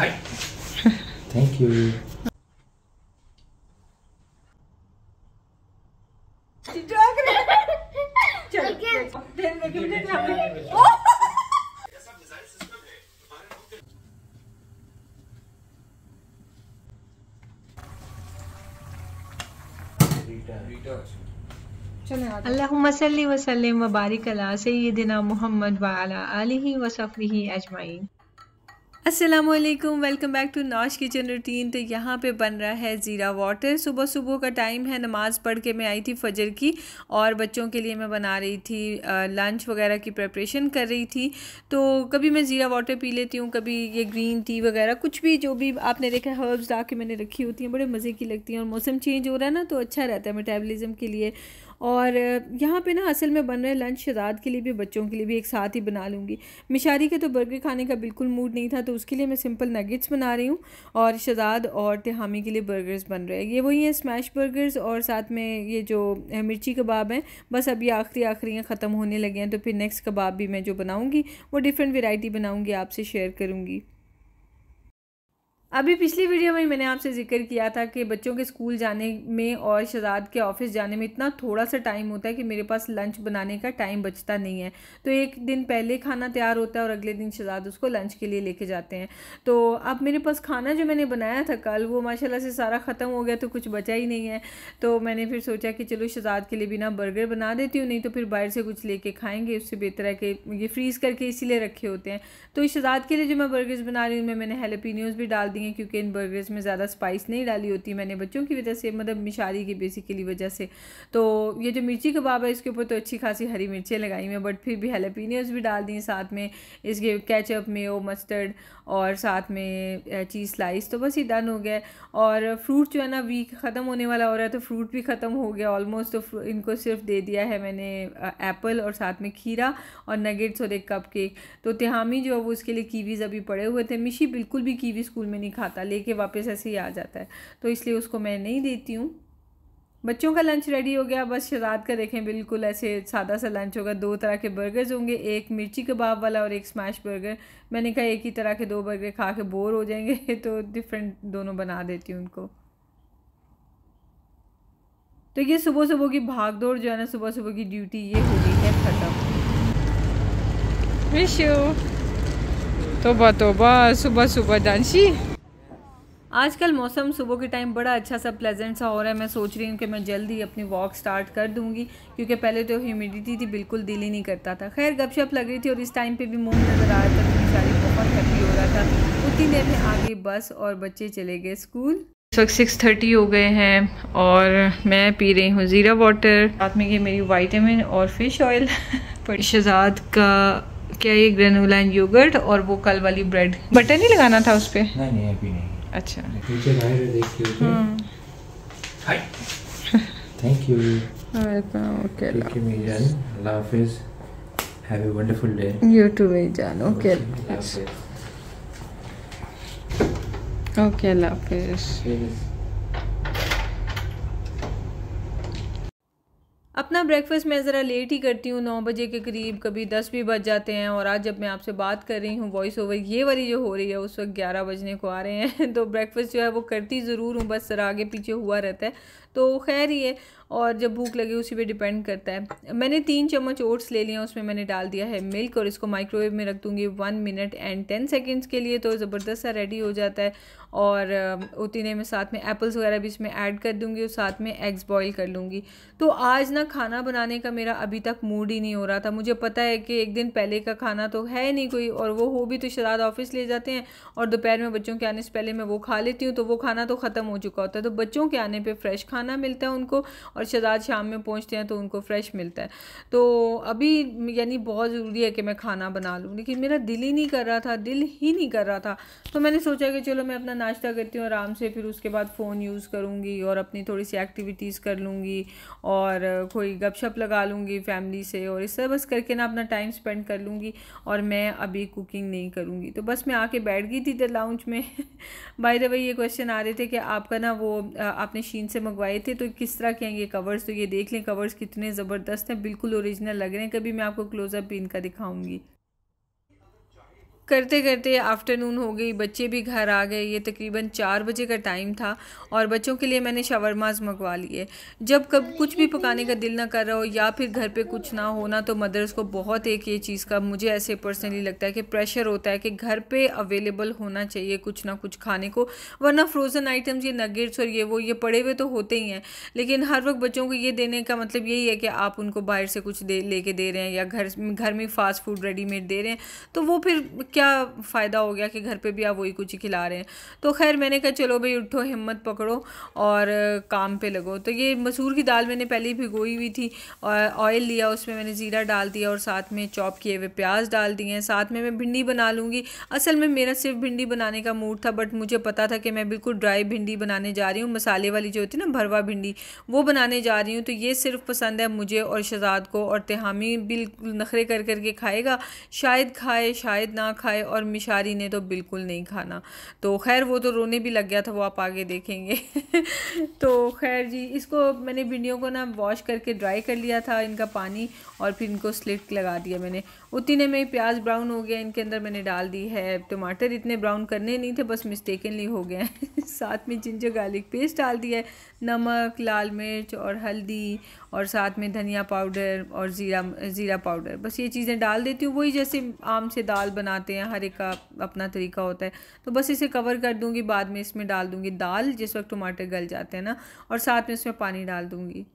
Thank you. अल्लाहुम्मा सल्ली व सल्लिम व बारिक अला सय्यिदिना मुहम्मद व अला आलिहि व सहबिही अजमाइन। अस्सलामुअलैकुम, welcome back to Naush kitchen routine. तो यहाँ पे बन रहा है ज़ीरा वाटर। सुबह सुबह का टाइम है, नमाज़ पढ़ के मैं आई थी फजर की, और बच्चों के लिए मैं बना रही थी लंच वगैरह की प्रिपरेशन कर रही थी। तो कभी मैं ज़ीरा वाटर पी लेती हूँ, कभी ये ग्रीन टी वगैरह, कुछ भी जो भी आपने देखा हर्ब्स ला के मैंने रखी होती हैं, बड़े मज़े की लगती हैं। और मौसम चेंज हो रहा है ना, तो अच्छा रहता है मेटाबॉलिज्म के लिए। और यहाँ पे ना असल में बन रहा है लंच शहजाद के लिए भी बच्चों के लिए भी, एक साथ ही बना लूँगी। मिशारी का तो बर्गर खाने का बिल्कुल मूड नहीं था, तो उसके लिए मैं सिंपल नगेट्स बना रही हूँ, और शहजाद और तिहामी के लिए बर्गर्स बन रहे हैं। ये वही हैं स्मैश बर्गर्स, और साथ में ये जो मिर्ची कबाब हैं, बस अभी आखिरी हैं, ख़त्म होने लगे हैं। तो फिर नेक्स्ट कबाब भी मैं जो बनाऊँगी वो डिफरेंट वेराइटी बनाऊँगी, आपसे शेयर करूँगी। अभी पिछली वीडियो में मैंने आपसे जिक्र किया था कि बच्चों के स्कूल जाने में और शहजाद के ऑफिस जाने में इतना थोड़ा सा टाइम होता है कि मेरे पास लंच बनाने का टाइम बचता नहीं है। तो एक दिन पहले खाना तैयार होता है और अगले दिन शहजाद उसको लंच के लिए लेके जाते हैं। तो अब मेरे पास खाना जो मैंने बनाया था कल, वो माशाल्लाह से सारा ख़त्म हो गया, तो कुछ बचा ही नहीं है। तो मैंने फिर सोचा कि चलो शहजाद के लिए भी ना बर्गर बना देती हूँ, नहीं तो फिर बाहर से कुछ लेके खाएँगे, उससे बेहतर है कि ये फ्रीज़ करके इसीलिए रखे होते हैं। तो शहजाद के लिए जो मैं बर्गर्स बना रही हूँ, उनमें मैंने हैलोपिनियोज़ भी डाल दिए, क्योंकि इन बर्गर्स में ज़्यादा स्पाइस नहीं डाली होती मैंने, बच्चों की वजह से, मतलब मिशारी की बेसिकली वजह से। तो ये जो मिर्ची कबाब है, इसके ऊपर तो अच्छी खासी हरी मिर्चें लगाई मैं, बट फिर भी हैलोपिनियोज़ भी डाल दी साथ में, इसके केचप, मेयो, मस्टर्ड, और साथ में चीज़ स्लाइस। तो बस ये डन हो गया। और फ्रूट जो है ना, वीक ख़त्म होने वाला हो रहा है, तो फ्रूट भी ख़त्म हो गया ऑलमोस्ट। तो इनको सिर्फ दे दिया है मैंने एप्पल, और साथ में खीरा, और नगेट्स, और एक कप केक। तो तिहामी जो है वो उसके लिए कीवीज़ अभी पड़े हुए थे। मिशी बिल्कुल भी कीवी स्कूल में नहीं खाता, लेके वापस ऐसे ही आ जाता है, तो इसलिए उसको मैं नहीं देती हूँ। बच्चों का लंच रेडी हो गया। बस शहजाद का देखें, बिल्कुल ऐसे सादा सा लंच होगा। 2 तरह के बर्गर्स होंगे, एक मिर्ची कबाब वाला और एक स्मैश बर्गर। मैंने कहा एक ही तरह के 2 बर्गर खा के बोर हो जाएंगे, तो डिफरेंट दोनों बना देती हूँ उनको। तो ये सुबह सुबह की भाग दौड़ जो है ना, सुबह सुबह की ड्यूटी, ये हो गई है ख़त्म। विशु तोबा तोबा, सुबह सुबह डांसी। आजकल मौसम सुबह के टाइम बड़ा अच्छा सा प्लेजेंट सा हो रहा है। मैं सोच रही हूँ कि मैं जल्दी अपनी वॉक स्टार्ट कर दूँगी, क्योंकि पहले तो ह्यूमिडिटी थी, बिल्कुल दिल ही नहीं करता था। खैर गपशप लग रही थी, और इस टाइम पे भी मूड नज़र आ रहा था, तो बेचारी बहुत हैप्पी हो रहा था। उतनी देर में आ गई बस, और बच्चे चले गए स्कूल। इस वक्त 6:30 हो गए हैं, और मैं पी रही हूँ ज़ीरा वाटर, साथ में ये मेरी वाइटामिन और फिश ऑयल। पर शहजाद का क्या, ये ग्रेनुला एंड योगर्ट, और वो कल वाली ब्रेड। बटर नहीं लगाना था उस पर? नहीं अभी नहीं। अच्छा, नीचे बाहर देख के hi, thank you, welcome. Okay, अल्लाह हाफिज़, have a wonderful day. You too मेरी जान। ओके ओके, अल्लाह हाफिज़। अपना ब्रेकफास्ट मैं ज़रा लेट ही करती हूँ, 9 बजे के करीब, कभी 10 भी बज जाते हैं। और आज जब मैं आपसे बात कर रही हूँ वॉइस ओवर ये वाली जो हो रही है, उस वक्त 11 बजने को आ रहे हैं। तो ब्रेकफास्ट जो है वो करती ज़रूर हूँ, बस ज़रा आगे पीछे हुआ रहता है, तो खैर ही है। और जब भूख लगे उसी पे डिपेंड करता है। मैंने 3 चम्मच ओट्स ले लिया, उसमें मैंने डाल दिया है मिल्क, और इसको माइक्रोवेव में रख दूँगी 1 मिनट एंड 10 सेकेंड्स के लिए, तो ज़बरदस्त सा रेडी हो जाता है। और उतने में साथ में एप्पल्स वगैरह भी इसमें ऐड कर दूँगी, और साथ में एग्स बॉईल कर लूँगी। तो आज ना खाना बनाने का मेरा अभी तक मूड ही नहीं हो रहा था। मुझे पता है कि एक दिन पहले का खाना तो है नहीं कोई, और वो हो भी तो शहजाद ऑफिस ले जाते हैं, और दोपहर में बच्चों के आने से पहले मैं वो खा लेती हूँ, तो वो खाना तो ख़त्म हो चुका होता है। तो बच्चों के आने पे फ्रेश खाना मिलता है उनको, और शहजाद शाम में पहुँचते हैं तो उनको फ्रेश मिलता है। तो अभी यानी बहुत ज़रूरी है कि मैं खाना बना लूँ, लेकिन मेरा दिल ही नहीं कर रहा था, दिल ही नहीं कर रहा था। तो मैंने सोचा कि चलो मैं अपना नाश्ता करती हूँ आराम से, फिर उसके बाद फ़ोन यूज़ करूँगी, और अपनी थोड़ी सी एक्टिविटीज़ कर लूँगी, और कोई गपशप लगा लूँगी फैमिली से, और इस तरह बस करके ना अपना टाइम स्पेंड कर लूँगी। और मैं अभी कुकिंग नहीं करूँगी। तो बस मैं आके बैठ गई थी इधर लाउंज में। बाय द वे ये क्वेश्चन आ रहे थे कि आपका ना वो आपने शीन से मंगवाए थे, तो किस तरह के हैं ये कवर्स। तो ये देख लें, कवर्स कितने ज़बरदस्त हैं, बिल्कुल ओरिजिनल लग रहे हैं। कभी मैं आपको क्लोज़अप भी इनका दिखाऊँगी। करते करते आफ्टरनून हो गई, बच्चे भी घर आ गए। ये तकरीबन 4 बजे का टाइम था और बच्चों के लिए मैंने शवरमाज मंगवा लिए। जब कब कुछ भी पकाने का दिल ना कर रहा हो या फिर घर पे कुछ ना होना, तो मदर्स को बहुत एक ये चीज़ का मुझे ऐसे पर्सनली लगता है कि प्रेशर होता है कि घर पे अवेलेबल होना चाहिए कुछ ना कुछ खाने को, वरना फ्रोज़न आइटम्स ये नगेट्स और ये पड़े हुए तो होते ही हैं। लेकिन हर वक्त बच्चों को ये देने का मतलब यही है कि आप उनको बाहर से कुछ लेके दे रहे हैं या घर में फ़ास्ट फूड रेडीमेड दे रहे हैं, तो वो फिर क्या फ़ायदा हो गया कि घर पे भी आप वही कुछ ही खिला रहे हैं। तो खैर मैंने कहा चलो भाई उठो, हिम्मत पकड़ो और काम पे लगो। तो ये मसूर की दाल मैंने पहले ही भिगोई हुई थी और ऑयल लिया, उसमें मैंने ज़ीरा डाल दिया और साथ में चॉप किए हुए प्याज डाल दिए हैं। साथ में मैं भिंडी बना लूँगी। असल में मेरा सिर्फ भिंडी बनाने का मूड था, बट मुझे पता था कि मैं बिल्कुल ड्राई भिंडी बनाने जा रही हूँ, मसाले वाली जो होती है ना भरवा भिंडी, वो बनाने जा रही हूँ। तो ये सिर्फ पसंद है मुझे और शहजाद को, और तिहामी बिल्कुल नखरे कर करके खाएगा, शायद खाए शायद ना खाए, और मिशारी ने तो बिल्कुल नहीं खाना। तो खैर वो तो रोने भी लग गया था, वो आप आगे देखेंगे। तो खैर जी, इसको मैंने भिंडियों को ना वॉश करके ड्राई कर लिया था इनका पानी, और फिर इनको स्लिट लगा दिया मैंने। उतने में प्याज ब्राउन हो गया, इनके अंदर मैंने डाल दी है टमाटर। इतने ब्राउन करने नहीं थे, बस मिस्टेकनली हो गए। साथ में जिंजर गार्लिक पेस्ट डाल दिया है, नमक, लाल मिर्च और हल्दी, और साथ में धनिया पाउडर और ज़ीरा पाउडर। बस ये चीज़ें डाल देती हूँ, वही जैसे आम से दाल बनाते हैं, हर एक का अपना तरीका होता है। तो बस इसे कवर कर दूँगी, बाद में इसमें डाल दूँगी दाल जिस वक्त टमाटर गल जाते हैं ना, और साथ में इसमें पानी डाल दूँगी।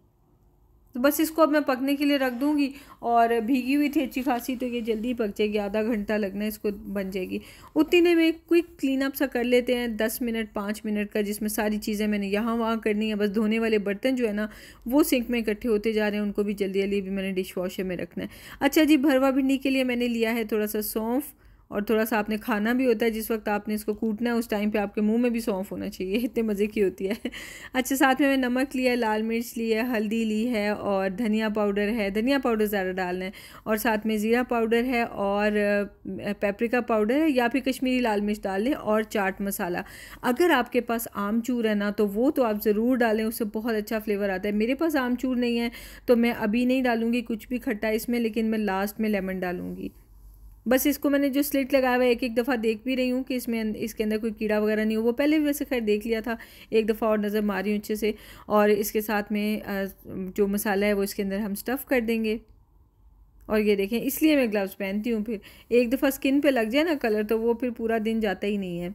तो बस इसको अब मैं पकने के लिए रख दूँगी, और भीगी हुई थी अच्छी खासी, तो ये जल्दी पक जाएगी, आधा घंटा लगना इसको बन जाएगी। उतने में क्विक क्लीन अप सा कर लेते हैं, 10 मिनट 5 मिनट का, जिसमें सारी चीज़ें मैंने यहाँ वहाँ करनी है। बस धोने वाले बर्तन जो है ना वो सिंक में इकट्ठे होते जा रहे हैं, उनको भी जल्दी जल्दी भी मैंने डिश वॉशर में रखना है। अच्छा जी, भरवा भिंडी के लिए मैंने लिया है थोड़ा सा सौंफ, और थोड़ा सा आपने खाना भी होता है, जिस वक्त आपने इसको कूटना है उस टाइम पे आपके मुंह में भी सौंफ होना चाहिए, इतने मज़े की होती है। अच्छा, साथ में मैं नमक लिया है, लाल मिर्च ली है, हल्दी ली है, और धनिया पाउडर है, धनिया पाउडर ज़्यादा डालना है, और साथ में ज़ीरा पाउडर है, और पेपरिका पाउडर है, या फिर कश्मीरी लाल मिर्च डाल लें, और चाट मसाला। अगर आपके पास आमचूर है ना, तो वो तो आप ज़रूर डालें, उससे बहुत अच्छा फ्लेवर आता है। मेरे पास आमचूर नहीं है, तो मैं अभी नहीं डालूँगी कुछ भी खट्टा इसमें, लेकिन मैं लास्ट में लेमन डालूँगी। बस इसको मैंने जो स्लिट लगाया हुआ है, एक दफ़ा देख भी रही हूँ कि इसके अंदर कोई कीड़ा वगैरह नहीं हो। वो पहले भी वैसे खैर देख लिया था, एक दफ़ा और नज़र मारी हूँ अच्छे से। और इसके साथ में जो मसाला है वो इसके अंदर हम स्टफ़ कर देंगे। और ये देखें, इसलिए मैं ग्लव्स पहनती हूँ, फिर एक दफ़ा स्किन पे लग जाए ना कलर, तो वो फिर पूरा दिन जाता ही नहीं है।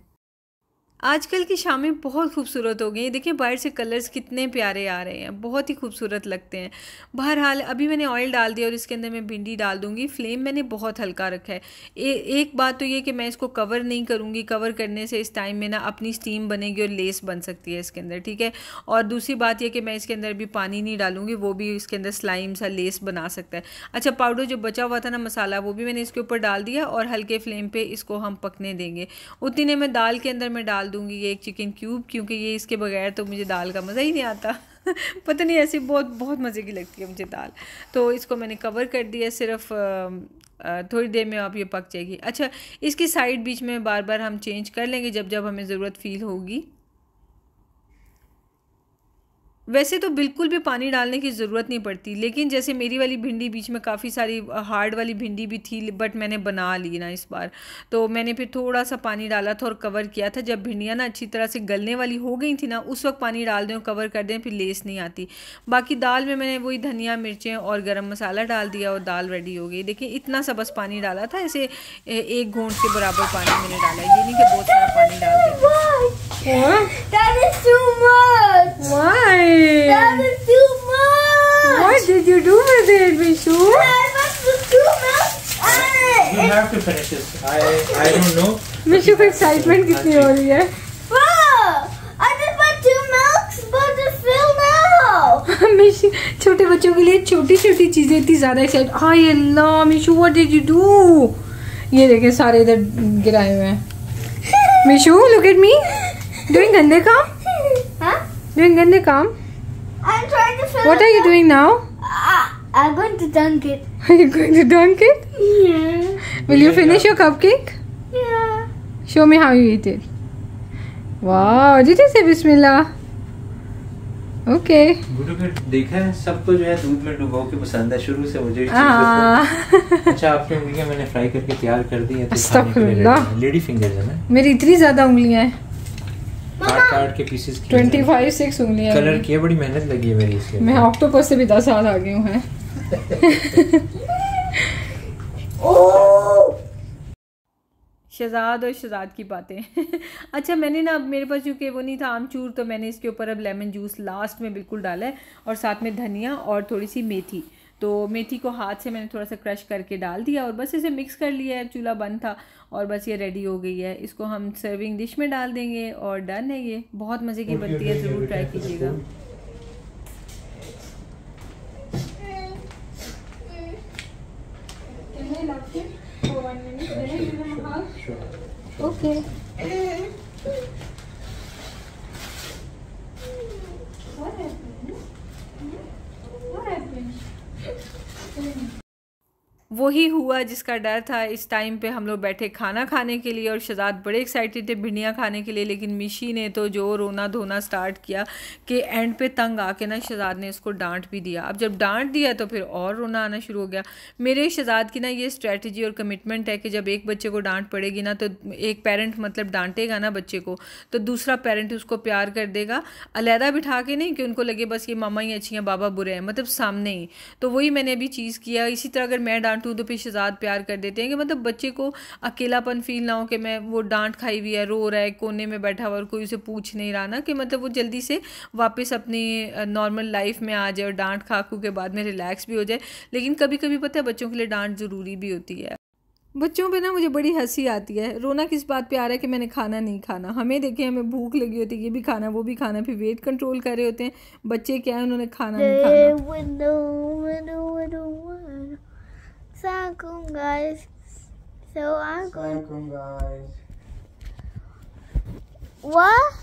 आजकल की शामें बहुत खूबसूरत हो गई हैं। देखिए बाहर से कलर्स कितने प्यारे आ रहे हैं, बहुत ही खूबसूरत लगते हैं। बहरहाल अभी मैंने ऑयल डाल दिया और इसके अंदर मैं भिंडी डाल दूंगी। फ्लेम मैंने बहुत हल्का रखा है। एक बात तो ये कि मैं इसको कवर नहीं करूँगी, कवर करने से इस टाइम में ना अपनी स्टीम बनेगी और लेस बन सकती है इसके अंदर, ठीक है। और दूसरी बात यह कि मैं इसके अंदर भी पानी नहीं डालूंगी, वो भी इसके अंदर स्लाइम सा लेस बना सकता है। अच्छा, पाउडर जो बचा हुआ था ना मसाला, वो भी मैंने इसके ऊपर डाल दिया और हल्के फ्लेम पे इसको हम पकने देंगे। उतने में दाल के अंदर मैं डाल दूंगी ये एक चिकन क्यूब, क्योंकि ये इसके बगैर तो मुझे दाल का मज़ा ही नहीं आता। पता नहीं, ऐसी बहुत मज़े की लगती है मुझे दाल। तो इसको मैंने कवर कर दिया, सिर्फ थोड़ी देर में आप ये पक जाएगी। अच्छा, इसकी साइड बीच में बार बार हम चेंज कर लेंगे जब जब हमें ज़रूरत फील होगी। वैसे तो बिल्कुल भी पानी डालने की ज़रूरत नहीं पड़ती, लेकिन जैसे मेरी वाली भिंडी बीच में काफ़ी सारी हार्ड वाली भिंडी भी थी, बट मैंने बना ली ना इस बार, तो मैंने फिर थोड़ा सा पानी डाला था और कवर किया था। जब भिंडियाँ ना अच्छी तरह से गलने वाली हो गई थी ना, उस वक्त पानी डाल दें और कवर कर दें, फिर लेस नहीं आती। बाकी दाल में मैंने वही धनिया मिर्चें और गरम मसाला डाल दिया और दाल रेडी हो गई। देखिए इतना सा बस पानी डाला था, ऐसे 1 घूंट के बराबर पानी मैंने डाला, ये नहीं कि बहुत सारा पानी डाल दिया। That is too much. Why? That is too much. What did you do with it, Mishu? I must put too much. You have to finish this. I don't know. Mishu को एक्साइटमेंट कितनी हो रही है। Wow! I just put 2 milks, but it's filled now. Mishu, छोटे बच्चों के लिए छोटी छोटी चीजें इतनी ज्यादा excite. Hi Allah Mishu, what did you do? ये देखें सारे इधर गिराए हुए हैं। Mishu, look at me, doing गंदे काम। Huh? Doing गंदे काम। I'm trying to fill What it are you up. doing now? I'm going to dunk it. Are you going to dunk it? Yeah. Will you finish your cupcake? Yeah. Show me how you eat it. Wow, did you say Bismillah? Okay. Guddu फिर देखा है, सबको जो है दूध में डुबो के पसंद है शुरू से मुझे। अच्छा आपकी उंगलियां मैंने फ्राई करके तैयार कर दी है, तो लेडी फिंगर्स है ना। मेरी इतनी ज्यादा उंगलियां हैं, काट के पीसेस 25-6 उंगलियां कलर की, बड़ी मेहनत लगी है मेरी इसके। मैं ऑक्टोपस से भी 10 साल आ गई हूँ। शहजाद और शहजाद की बातें। अच्छा मैंने ना, अब मेरे पास चूँकि वो नहीं था आमचूर, तो मैंने इसके ऊपर अब लेमन जूस लास्ट में बिल्कुल डाला है, और साथ में धनिया और थोड़ी सी मेथी। तो मेथी को हाथ से मैंने थोड़ा सा क्रश करके डाल दिया और बस इसे मिक्स कर लिया है। चूल्हा बंद था और बस ये रेडी हो गई है। इसको हम सर्विंग डिश में डाल देंगे और डन है। ये बहुत मज़े की बनती है, ज़रूर ट्राई कीजिएगा। ओके वही हुआ जिसका डर था। इस टाइम पे हम लोग बैठे खाना खाने के लिए और शहजाद बड़े एक्साइटेड थे भिंडियाँ खाने के लिए, लेकिन मिशी ने तो जो रोना धोना स्टार्ट किया कि एंड पे तंग आके ना शहजाद ने इसको डांट भी दिया। अब जब डांट दिया तो फिर और रोना आना शुरू हो गया। मेरे शहजाद की ना ये स्ट्रेटजी और कमिटमेंट है कि जब एक बच्चे को डांट पड़ेगी ना, तो एक पेरेंट मतलब डांटेगा ना बच्चे को, तो दूसरा पेरेंट उसको प्यार कर देगा, अलहदा बिठा के नहीं कि उनको लगे बस ये मामा ही अच्छी हैं बाबा बुरे हैं, मतलब सामने ही। तो वही मैंने अभी चीज़ किया। इसी तरह अगर मैं डांटूँ तो फिर शहजाद प्यार कर देते हैं कि मतलब बच्चे को अकेलापन फील ना हो कि मैं वो डांट खाई हुई है, रो रहा है, कोने में बैठा हुआ और कोई उसे पूछ नहीं रहा ना, कि मतलब वो जल्दी से वापस अपनी नॉर्मल लाइफ में आ जाए और डांट खाकू के बाद में रिलैक्स भी हो जाए। लेकिन कभी कभी पता है बच्चों के लिए डांट ज़रूरी भी होती है। बच्चों पे ना मुझे बड़ी हंसी आती है। रोना किस बात पे आ रहा है कि मैंने खाना नहीं खाना। हमें देखें, हमें भूख लगी होती है, ये भी खाना वो भी खाना, फिर वेट कंट्रोल कर रहे होते हैं। बच्चे क्या है, उन्होंने खाना नहीं खाना। Assalamualaikum guys. So I'm going. Assalamualaikum guys. What?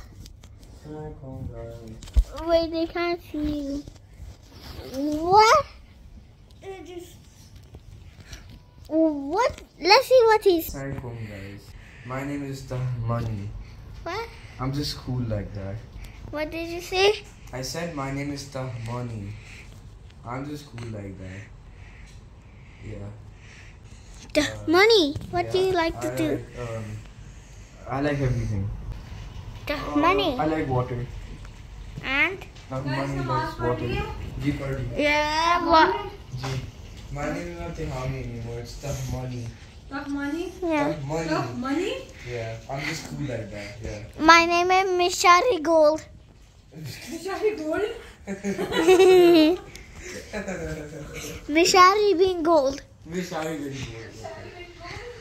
Assalamualaikum guys. Wait, they can't see you. What? What? Let's see what he's. Assalamualaikum guys. My name is Tahmani. What? I'm just cool like that. What did you say? I said my name is Tahmani. I'm just cool like that. Yeah. Money. What do you like to do? I like everything. Money. I like water. And? Tahmani likes water. Ji party. Yeah. What? Ji. My name is not Tahmani anymore. It's Tahmani. money? Yeah. Tahmani. Money? Yeah. I'm just cool like that. Yeah. My name is Mishari Gold. Mishari Gold? Mishari being gold. Mishari being gold.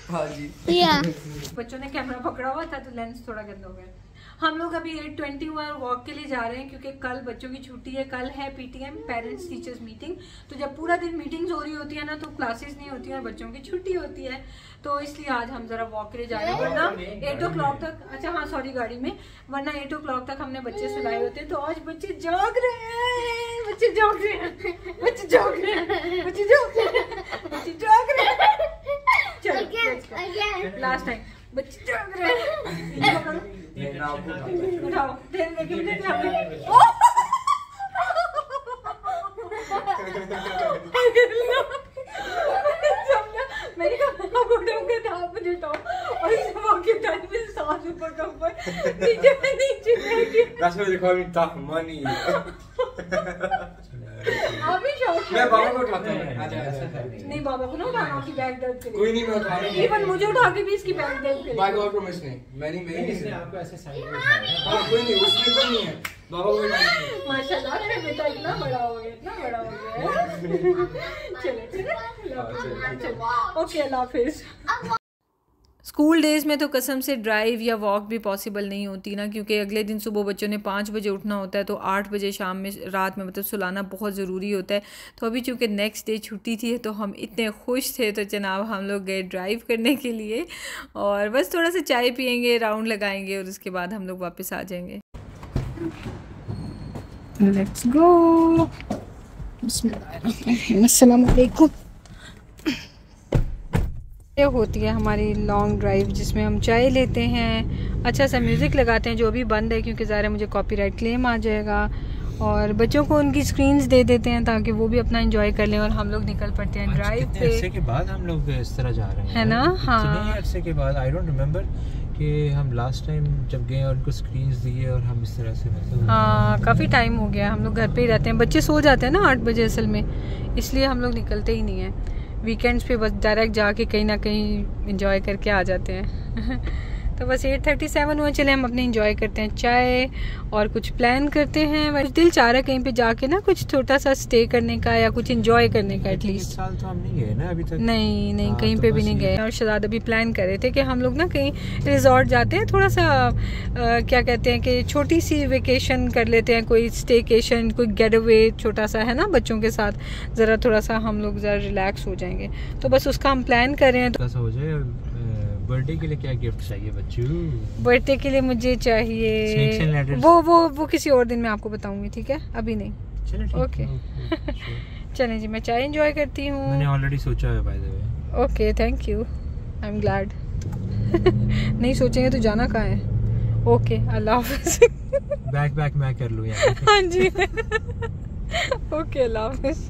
हाँ जी। Yeah. बच्चों ने camera पकड़ा हुआ था तो lens थोड़ा गंदा हो गया। हम लोग अभी 8:20 हुआ और वॉक के लिए जा रहे हैं क्योंकि कल बच्चों की छुट्टी है। कल है PTM पेरेंट्स टीचर्स मीटिंग। तो जब पूरा दिन मीटिंग्स हो रही होती है ना, तो क्लासेस नहीं होती हैं और बच्चों की छुट्टी होती है, तो इसलिए आज हम जरा वॉक के लिए जा रहे हैं। वरना 8 o'clock तक, अच्छा हाँ सॉरी गाड़ी में, वरना 8 o'clock तक हमने बच्चे सुलाए होते हैं। तो आज बच्चे जाग रहे हैं, बच्चे जाग रहे हैं, बच्चे जाग रहे हैं, बच्चे जाग रहे हैं, बच्चे जाग रहे हैं। चलो लास्ट टाइम बच्चे जाग रहे हैं। उठाओ, मैंने कहा उठाऊंगा तो आप मुझे उठाओ और इसके टाइम में सांस ऊपर का ऊपर नीचे That's why they call me Tahmani. आप भी शौक मैं बाबा को उठाता हूँ। नहीं बाबा को ना उठाना, उसकी बैग दर्द करेगी। कोई नहीं, मैं उठा रहा हूँ। इवन मुझे उठा के भी इसकी बैग दर्द करेगी। By God promise नहीं, मैंने इसने आपको ऐसे साइड में उठाया। हाँ कोई नहीं, उसमें कोई नहीं है। बाबा को उठाना। माशाल्लाह मेरा बेटा इतना बड़ा हो गया, इतना बड़ा हो गया। चलो ओके, अल्लाह हाफिज़। स्कूल डेज़ में तो कसम से ड्राइव या वॉक भी पॉसिबल नहीं होती ना, क्योंकि अगले दिन सुबह बच्चों ने 5 बजे उठना होता है, तो 8 बजे शाम में रात में मतलब सुलाना बहुत ज़रूरी होता है। तो अभी चूँकि नेक्स्ट डे छुट्टी थी तो हम इतने खुश थे, तो जनाब हम लोग गए ड्राइव करने के लिए और बस थोड़ा सा चाय पियेंगे, राउंड लगाएंगे और उसके बाद हम लोग वापस आ जाएंगे। Let's go. अस्सलाम वालेकुम। ये होती है हमारी लॉन्ग ड्राइव जिसमें हम चाय लेते हैं, अच्छा सा म्यूज़िक लगाते हैं जो अभी बंद है क्योंकि ज़ाहिर है मुझे कॉपीराइट क्लेम आ जाएगा, और बच्चों को उनकी स्क्रीन्स दे देते हैं ताकि वो भी अपना एंजॉय कर लें और हम लोग निकल पड़ते हैं ड्राइव पे। अरसे के बाद हम लोग इस तरह जा रहे हैं, है ना? हाँ, अरसे के बाद। आई डोंट रिमेम्बर कि हम लास्ट टाइम जब गए और उनको स्क्रीन्स दिए और हम इस तरह से मतलब। हाँ, काफ़ी टाइम हो गया। हम लोग घर पे ही रहते हैं, बच्चे सो जाते हैं ना 8 बजे असल में, इसलिए हम लोग निकलते ही नहीं हैं। वीकेंड्स पे बस डायरेक्ट जाके कहीं ना कहीं एंजॉय करके आ जाते हैं। तो बस 8:37 हुआ, चले हम अपने एंजॉय करते हैं चाय और कुछ प्लान करते हैं। कुछ दिल चाह रहा है कहीं पे जाके ना कुछ छोटा सा स्टे करने का या कुछ एंजॉय करने का एटलीस्ट। साल तो हम नहीं गए ना अभी तक। नहीं कहीं पे भी नहीं गए। और शहजाद अभी प्लान कर रहे थे कि हम लोग ना कहीं रिजॉर्ट जाते हैं, थोड़ा सा क्या कहते हैं कि छोटी सी वेकेशन कर लेते हैं, कोई स्टेकेशन, कोई गेट अवे छोटा सा, है ना, बच्चों के साथ ज़रा थोड़ा सा हम लोग ज़रा रिलैक्स हो जाएंगे। तो बस उसका हम प्लान कर रहे हैं। थोड़ा सा हो जाए। बर्थडे के लिए क्या गिफ्ट चाहिए बच्चों? बर्थडे के लिए मुझे चाहिए वो किसी और दिन मैं आपको बताऊंगी, ठीक है? अभी नहीं। चलो ओके। चलें जी, मैं चाय एंजॉय करती हूँ। मैंने ऑलरेडी सोचा है by the way. Okay, thank you, I am glad. नहीं सोचेंगे तो जाना कहाँ है? ओके, अल्लाह हाफिज़। बैक मैं कर लूँ यार। हाँ जी। ओके, अल्लाह हाफिज़।